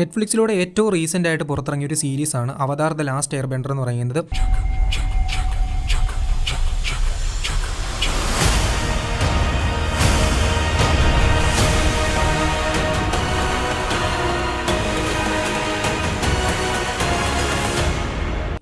നെറ്റ്ഫ്ലിക്സിലൂടെ ഏറ്റവും റീസെൻ്റ് ആയിട്ട് പുറത്തിറങ്ങിയ ഒരു സീരീസാണ് Avatar the Last Airbender എന്ന് പറയുന്നത്.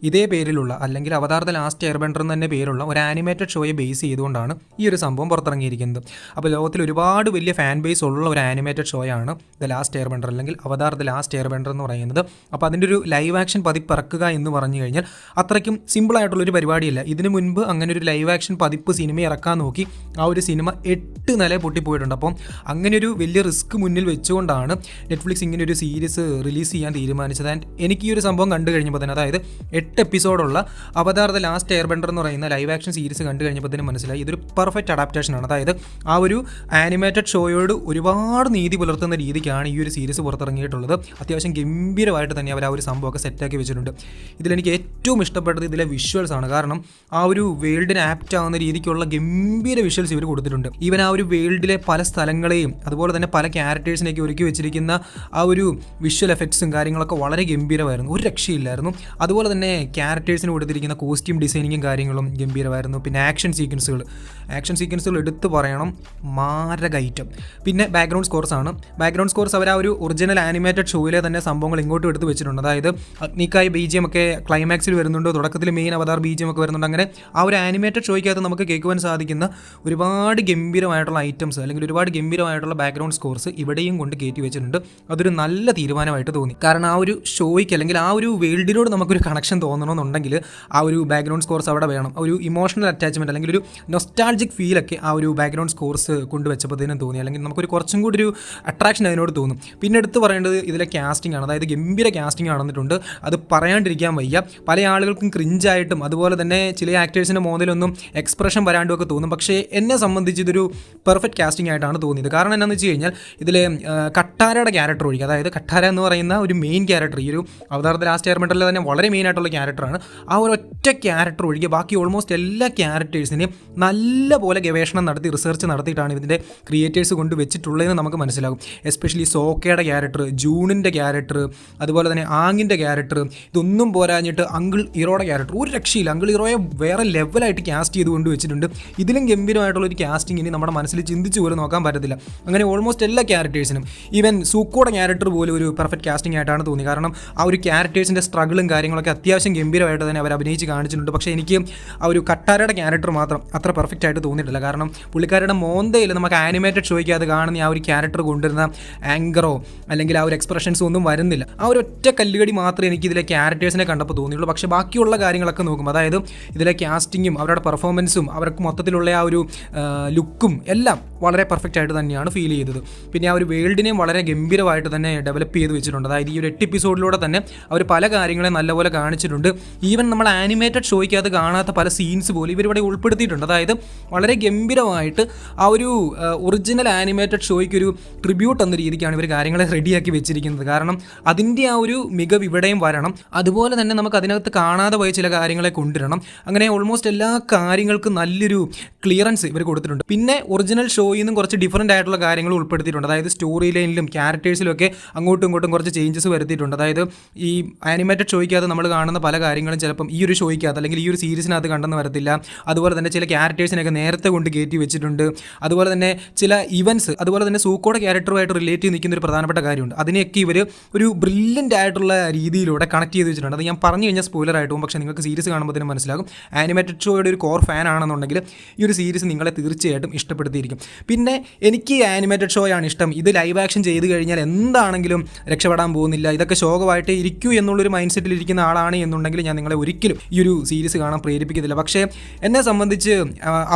ഇതേ പേരിലുള്ള അല്ലെങ്കിൽ Avatar the Last Airbender എന്ന് തന്നെ പേരുള്ള ഒരു ആനിമേറ്റഡ് ഷോയെ ബേസ് ചെയ്തുകൊണ്ടാണ് ഈ ഒരു സംഭവം പുറത്തിറങ്ങിയിരിക്കുന്നത്. അപ്പോൾ ലോകത്തിൽ ഒരുപാട് വലിയ ഫാൻ ബേസ് ഉള്ള ഒരു ആനിമേറ്റഡ് ഷോയാണ് ദ ലാസ്റ്റ് എയർ ബെൻഡർ അല്ലെങ്കിൽ Avatar the Last Airbender എന്ന് പറയുന്നത്. അപ്പോൾ അതിൻ്റെ ഒരു ലൈവ് ആക്ഷൻ പതിപ്പ് ഇറക്കുക എന്ന് പറഞ്ഞു കഴിഞ്ഞാൽ അത്രയ്ക്കും സിമ്പിളായിട്ടുള്ളൊരു പരിപാടിയല്ല. ഇതിനു മുൻപ് അങ്ങനെ ഒരു ലൈവ് ആക്ഷൻ പതിപ്പ് സിനിമ ഇറക്കാൻ നോക്കി ആ ഒരു സിനിമ 8 നില പൊട്ടിപ്പോയിട്ടുണ്ട്. അപ്പം അങ്ങനെ ഒരു വലിയ റിസ്ക് മുന്നിൽ വെച്ചുകൊണ്ടാണ് നെറ്റ്ഫ്ലിക്സ് ഇങ്ങനെ ഒരു സീരീസ് റിലീസ് ചെയ്യാൻ തീരുമാനിച്ചത്. ആൻഡ് എനിക്ക് ഈ ഒരു സംഭവം കണ്ടു കഴിഞ്ഞപ്പോൾ തന്നെ, അതായത് 8 എപ്പിസോഡുള്ള Avatar the Last Airbender എന്ന് പറയുന്ന ലൈവ് ആക്ഷൻ സീരീസ് കണ്ടു കഴിഞ്ഞപ്പോൾ തന്നെ മനസ്സിലായി ഇതൊരു പെർഫെക്റ്റ് അഡാപ്റ്റേഷനാണ്. അതായത് ആ ഒരു ആനിമേറ്റഡ് ഷോയോട് ഒരുപാട് നീതി പുലർത്തുന്ന രീതിക്കാണ് ഈ ഒരു സീരീസ് പുറത്തിറങ്ങിയിട്ടുള്ളത്. അത്യാവശ്യം ഗംഭീരമായിട്ട് തന്നെ അവർ ആ ഒരു സംഭവമൊക്കെ സെറ്റാക്കി വെച്ചിട്ടുണ്ട്. ഇതിലെനിക്ക് ഏറ്റവും ഇഷ്ടപ്പെട്ടത് ഇതിലെ വിഷ്വൽസ് ആണ്. കാരണം ആ ഒരു വേൾഡിന് ആപ്റ്റ് ആവുന്ന രീതിക്കുള്ള ഗംഭീര വിഷ്വൽസ് ഇവർ കൊടുത്തിട്ടുണ്ട്. ഈവൻ ആ ഒരു വേൾഡിലെ പല സ്ഥലങ്ങളെയും അതുപോലെ തന്നെ പല ക്യാരക്ടേഴ്സിനെയൊക്കെ ഒരുക്കി വെച്ചിരിക്കുന്ന ആ ഒരു വിഷ്വൽ എഫക്ട്സും കാര്യങ്ങളൊക്കെ വളരെ ഗംഭീരമായിരുന്നു, ഒരു രക്ഷയില്ലായിരുന്നു. അതുപോലെ തന്നെ ക്യാരക്ടേഴ്സിന് കൊടുത്തിരിക്കുന്ന കോസ്റ്റ്യൂം ഡിസൈനിങ്ങും കാര്യങ്ങളും ഗംഭീരമായിരുന്നു. പിന്നെ ആക്ഷൻ സീക്വൻസുകൾ എടുത്തു പറയണം, മാരക ഐറ്റം. പിന്നെ ബാക്ക്ഗ്രൗണ്ട് സ്കോർസ് അവർ ആ ഒരു ഒറിജിനൽ ആനിമേറ്റഡ് ഷോയിലെ തന്നെ സംഭവങ്ങൾ ഇങ്ങോട്ടും എടുത്ത് വെച്ചിട്ടുണ്ട്. അതായത് അഗ്നിക്കായ് BGM ഒക്കെ ക്ലൈമാക്സിൽ വരുന്നുണ്ട്, തുടക്കത്തിൽ മെയിൻ അവതാർ BGM ഒക്കെ വരുന്നുണ്ട്. അങ്ങനെ ആ ഒരു ആനിമേറ്റഡ് ഷോയ്ക്കകത്ത് നമുക്ക് കേൾക്കുവാൻ സാധിക്കുന്ന ഒരുപാട് ഗംഭീരമായിട്ടുള്ള ഐറ്റംസ് അല്ലെങ്കിൽ ഒരുപാട് ഗംഭീരമായിട്ടുള്ള ബാക്ക്ഗ്രൗണ്ട് സ്കോർസ് ഇവിടെയും കൊണ്ട് കയറ്റി വെച്ചിട്ടുണ്ട്. അതൊരു നല്ല തീരുമാനമായിട്ട് തോന്നി. കാരണം ആ ഒരു ഷോയ്ക്ക് അല്ലെങ്കിൽ ആ ഒരു വേൾഡിനോട് നമുക്കൊരു കണക്ഷൻ തോന്നണമെന്നുണ്ടെങ്കിൽ ആ ഒരു ബാക്ക്ഗ്രൗണ്ട് സ്കോർസ് അവിടെ വേണം. ഒരു ഇമോഷണൽ അറ്റാച്ച്മെൻറ്റ് അല്ലെങ്കിൽ ഒരു നൊസ്റ്റാൾജിക് ഫീലൊക്കെ ആ ഒരു ബാക്ക്ഗ്രൗണ്ട് സ്കോർസ് കൊണ്ടുവച്ചപ്പോഴത്തേനും തോന്നി. അല്ലെങ്കിൽ നമുക്കൊരു കുറച്ചും കൂടി ഒരു അട്രാക്ഷൻ അതിനോട് തോന്നും. പിന്നെ എടുത്ത് പറയേണ്ടത് ഇതിലെ കാസ്റ്റിംഗ് ആണ്. അതായത് ഗംഭീര കാസ്റ്റിംഗ് നടന്നിട്ടുണ്ട്, അത് പറയാണ്ടിരിക്കാൻ വയ്യ. പല ആളുകൾക്കും ക്രിഞ്ചായിട്ടും അതുപോലെ തന്നെ ചില ആക്ടേഴ്സിൻ്റെ മോഡലൊന്നും എക്സ്പ്രഷൻ വരാണ്ടുമൊക്കെ തോന്നും. പക്ഷേ എന്നെ സംബന്ധിച്ച് ഇതൊരു പെർഫെക്റ്റ് കാസ്റ്റിംഗ് ആയിട്ടാണ് തോന്നിയത്. കാരണം എന്താണെന്ന് വെച്ച് കഴിഞ്ഞാൽ ഇതിൽ കട്ടാരയുടെ ക്യാരക്ടർ ഒഴിക്കുക, അതായത് കട്ടാര എന്ന് പറയുന്ന ഒരു മെയിൻ ക്യാരക്ടർ ഈ ഒരു അവതാർ ദ ലാസ്റ്റ് എയർ ബെൻഡറിൽ തന്നെ വളരെ മെയിൻ ആയിട്ടുള്ള ക്യാരക്ടറാണ്. ആ ഒരു ഒറ്റ ക്യാരക്ടർ ഒഴികെ ബാക്കി ഓൾമോസ്റ്റ് എല്ലാ ക്യാരക്ടേഴ്സിനെയും നല്ല പോലെ ഗവേഷണം നടത്തി റിസർച്ച് നടത്തിയിട്ടാണ് ഇതിൻ്റെ ക്രിയേറ്റേഴ്സ് കൊണ്ട് വെച്ചിട്ടുള്ളതെന്ന് നമുക്ക് മനസ്സിലാകും. എസ്പെഷ്യലി സോക്കയുടെ ക്യാരക്ടർ, ജൂണിൻ്റെ ക്യാരക്ടർ, അതുപോലെ തന്നെ ആങ്ങിൻ്റെ ക്യാരക്ടർ, ഇതൊന്നും പോരാഞ്ഞിട്ട് അങ്കിൾ ഹീറോയുടെ ക്യാരക്ടർ ഒരു രക്ഷയില്ല. അങ്കിൾ ഹീറോയെ വേറെ ലെവലായിട്ട് കാസ്റ്റ് ചെയ്ത് കൊണ്ട് വെച്ചിട്ടുണ്ട്. ഇതിലും ഗംഭീരമായിട്ടുള്ളൊരു കാസ്റ്റിംഗ് ഇനി നമ്മുടെ മനസ്സിൽ ചിന്തിച്ച് പോലും നോക്കാൻ പറ്റത്തില്ല. അങ്ങനെ ഓൾമോസ്റ്റ് എല്ലാ ക്യാരക്ടേഴ്സിനും, ഈവൻ സൂക്കോയുടെ ക്യാരക്ടർ പോലും ഒരു പെർഫെക്റ്റ് കാസ്റ്റിംഗ് ആയിട്ടാണ് തോന്നി. കാരണം ആ ഒരു ക്യാരക്ടേഴ്സിൻ്റെ സ്ട്രഗിളും കാര്യങ്ങളൊക്കെ അത്യാവശ്യം ഗംഭീരമായിട്ട് തന്നെ അവർ അഭിനയിച്ച് കാണിച്ചിട്ടുണ്ട്. പക്ഷേ എനിക്ക് ആ ഒരു കട്ടാരയുടെ ക്യാരക്ടർ മാത്രം അത്ര പെർഫെക്റ്റ് ആയിട്ട് തോന്നിയിട്ടില്ല. കാരണം പുള്ളിക്കാരുടെ മോന്തയിൽ നമുക്ക് ആനിമേറ്റഡ് ഷോയ്ക്ക് അത് കാണുന്ന ആ ഒരു ക്യാരക്ടർ കൊണ്ടുവരുന്ന ആങ്കറോ അല്ലെങ്കിൽ ആ ഒരു എക്സ്പ്രഷൻസോ ഒന്നും വരുന്നില്ല. ആ ഒരു ഒറ്റ കല്ലുകടി മാത്രമേ എനിക്ക് ഇതിലെ ക്യാരക്ടേഴ്സിനെ കണ്ടപ്പോൾ തോന്നിയുള്ളൂ. പക്ഷേ ബാക്കിയുള്ള കാര്യങ്ങളൊക്കെ നോക്കും, അതായത് ഇതിലെ കാസ്റ്റിങ്ങും അവരുടെ പെർഫോമൻസും അവർക്ക് മൊത്തത്തിലുള്ള ആ ഒരു ലുക്കും എല്ലാം വളരെ പെർഫെക്റ്റ് ആയിട്ട് തന്നെയാണ് ഫീൽ ചെയ്തത്. പിന്നെ ആ ഒരു വേൾഡിനെയും വളരെ ഗംഭീരമായിട്ട് തന്നെ ഡെവലപ്പ് ചെയ്ത് വെച്ചിട്ടുണ്ട്. അതായത് ഈ ഒരു 8 എപ്പിസോഡിലൂടെ തന്നെ അവർ പല കാര്യങ്ങളെ നല്ലപോലെ കാണിച്ചിട്ടുണ്ട്. ഈവൻ നമ്മൾ ആനിമേറ്റഡ് ഷോയ്ക്കകത്ത് കാണാത്ത പല സീൻസ് പോലും ഇവരിവിടെ ഉൾപ്പെടുത്തിയിട്ടുണ്ട്. അതായത് വളരെ ഗംഭീരമായിട്ട് ആ ഒരു ഒറിജിനൽ ആനിമേറ്റഡ് ഷോയ്ക്ക് ഒരു ട്രിബ്യൂട്ട് എന്ന രീതിക്കാണ് ഇവർ കാര്യങ്ങളെ റെഡിയാക്കി വെച്ചിരിക്കുന്നത്. കാരണം അതിൻ്റെ ആ ഒരു മികവ് ഇവിടെയും വരണം. അതുപോലെ തന്നെ നമുക്ക് അതിനകത്ത് കാണാതെ പോയ ചില കാര്യങ്ങളെ കൊണ്ടുവരണം. അങ്ങനെ ഓൾമോസ്റ്റ് എല്ലാ കാര്യങ്ങൾക്കും നല്ലൊരു ക്ലിയറൻസ് ഇവർ കൊടുത്തിട്ടുണ്ട്. പിന്നെ ഒറിജിനൽ ഷോയിൽ നിന്നും കുറച്ച് ഡിഫറൻ്റ് ആയിട്ടുള്ള കാര്യങ്ങൾ ഉൾപ്പെടുത്തിയിട്ടുണ്ട്. അതായത് സ്റ്റോറി ലൈനിലും ക്യാരക്ടേഴ്സിലും ഒക്കെ അങ്ങോട്ടും ഇങ്ങോട്ടും കുറച്ച് ചേഞ്ചസ് വരുത്തിയിട്ടുണ്ട്. അതായത് ഈ ആനിമേറ്റഡ് ഷോയ്ക്കകത്ത് നമ്മൾ കാണുന്ന പല കാര്യങ്ങളും ചിലപ്പം ഈ ഒരു ഷോയ്ക്കകത്ത് അല്ലെങ്കിൽ ഈ ഒരു സീരീസിനകത്ത് കണ്ടെന്ന് വരത്തില്ല. അതുപോലെ തന്നെ ചില ക്യാരക്ടേഴ്സിനൊക്കെ നേരത്തെ കൊണ്ട് കയറ്റി വെച്ചിട്ടുണ്ട്. അതുപോലെ തന്നെ ചില ഇവൻറ്റ്സ്, അതുപോലെ തന്നെ സൂക്കോയുടെ ക്യാരക്ടറുമായിട്ട് റിലേറ്റ് ചെയ്ത് നിൽക്കുന്ന ഒരു പ്രധാനപ്പെട്ട കാര്യമുണ്ട്. അതിനെയൊക്കെ ഇവർ ഒരു ബ്രില്യൻ്റ് ആയിട്ടുള്ള രീതിയിലൂടെ കണക്ട് ചെയ്ത് വെച്ചിട്ടുണ്ട്. അത് ഞാൻ പറഞ്ഞു കഴിഞ്ഞാൽ സ്പോയിലർ ആയിട്ട് പോകും, പക്ഷേ നിങ്ങൾക്ക് സീരീസ് കാണുമ്പോൾ തന്നെ മനസ്സിലാകും. ആനിമേറ്റഡ് ഷോയുടെ ഒരു കോർ ഫാൻ ആണെന്നുണ്ടെങ്കിൽ ഈ ഒരു സീരീസ് നിങ്ങളെ തീർച്ചയായിട്ടും ഇഷ്ടപ്പെടുത്തിയിരിക്കും. പിന്നെ എനിക്ക് ആനിമേറ്റഡ് ഷോയാണ് ഇഷ്ടം, ഇത് ലൈവ് ആക്ഷൻ ചെയ്ത് കഴിഞ്ഞാൽ എന്താണെങ്കിലും രക്ഷപ്പെടാൻ പോകുന്നില്ല, ഇതൊക്കെ ശോകമായിട്ട് ഇരിക്കൂ എന്നുള്ളൊരു മൈൻഡ് സെറ്റിലിരിക്കുന്ന ആളാണ് എന്നുണ്ടെങ്കിൽ ഞാൻ നിങ്ങളെ ഒരിക്കലും ഈ ഒരു സീരീസ് കാണാൻ പ്രേരിപ്പിക്കത്തില്ല. പക്ഷേ എന്നെ സംബന്ധിച്ച്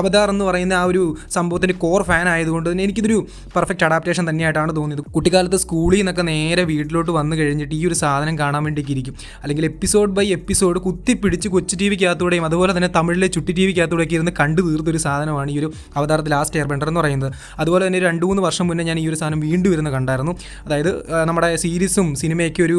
അവതാർ എന്ന് പറയുന്ന ആ ഒരു സംഭവത്തിൻ്റെ കോർ ഫാൻ ആയതുകൊണ്ട് തന്നെ എനിക്കിതൊരു പെർഫെക്റ്റ് അഡാപ്റ്റേഷൻ തന്നെയായിട്ടാണ് തോന്നിയത്. കുട്ടിക്കാലത്ത് സ്കൂളിൽ നിന്നൊക്കെ നേരെ വീട്ടിലോട്ട് വന്നു കഴിഞ്ഞിട്ട് ഈ ഒരു സാധനം കാണാൻ വേണ്ടിയിട്ട് ഇരിക്കും. അല്ലെങ്കിൽ എപ്പിസോഡ് ബൈ എപ്പിസോഡ് കുത്തിപ്പിടിച്ച് കൊച്ചു TV-കകത്തൂടെയും അതുപോലെ തന്നെ തമിഴിലെ ചുട്ടി TV-കകത്തൂടെയൊക്കെ ഇരുന്ന് കണ്ടു തീർത്തൊരു സാധനമാണ് ഈ ഒരു അവതാർ ദ ലാസ്റ്റ് എയർ ബെൻഡർ എന്ന് പറയുന്നത്. പറയുന്നത്. അതുപോലെ തന്നെ 2-3 വർഷം മുന്നേ ഞാൻ ഈ ഒരു സാധനം വീണ്ടും ഇരുന്ന് കണ്ടായിരുന്നു. അതായത് നമ്മുടെ സീരീസും സിനിമയൊക്കെ ഒരു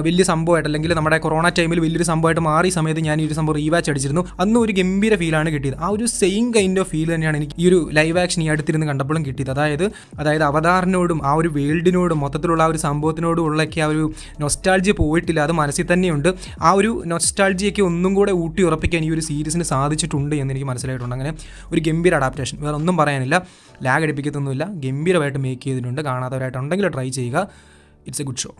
വലിയ സംഭവമായിട്ട്, അല്ലെങ്കിൽ നമ്മുടെ കൊറോണ ടൈമിൽ വലിയൊരു സംഭവമായിട്ട് മാറിയ സമയത്ത് ഞാൻ ഈ ഒരു സംഭവം റീവാച്ച് അടിച്ചിരുന്നു. അന്ന് ഒരു ഗംഭീര ഫീലാണ് കിട്ടിയത്. ആ ഒരു സെയിം കൈൻഡ് ഓഫ് ഫീൽ തന്നെയാണ് എനിക്ക് ഈ ഒരു ലൈവ് ആക്ഷൻ ഈ അടുത്തിരുന്ന് കണ്ടപ്പോഴും കിട്ടിയത്. അതായത് അവതാറിനോടും ആ ഒരു വേൾഡിനോടും മൊത്തത്തിലുള്ള ആ ഒരു സംഭവത്തിനോടും ഉള്ളൊക്കെ ആ ഒരു നൊസ്റ്റാൾജിയ പോയിട്ടില്ല, അത് മനസ്സിൽ തന്നെയുണ്ട്. ആ ഒരു നൊസ്റ്റാൾജിയൊക്കെ ഒന്നും കൂടെ ഊട്ടി ഉറപ്പിക്കാൻ ഈ ഒരു സീരീസിന് സാധിച്ചിട്ടുണ്ട് എന്ന് എനിക്ക് മനസ്സിലായിട്ടുണ്ട്. അങ്ങനെ ഒരു ഗംഭീര അഡാപ്റ്റേഷൻ, വേറെ ഒന്നും പറയാനില്ല. ലാഗ് അടിപ്പിക്കത്തൊന്നുമില്ല, ഗംഭീരമായിട്ട് മേക്ക് ചെയ്തിട്ടുണ്ട്. കാണാത്തവരായിട്ടുണ്ടെങ്കിൽ ട്രൈ ചെയ്യുക. It's A good show.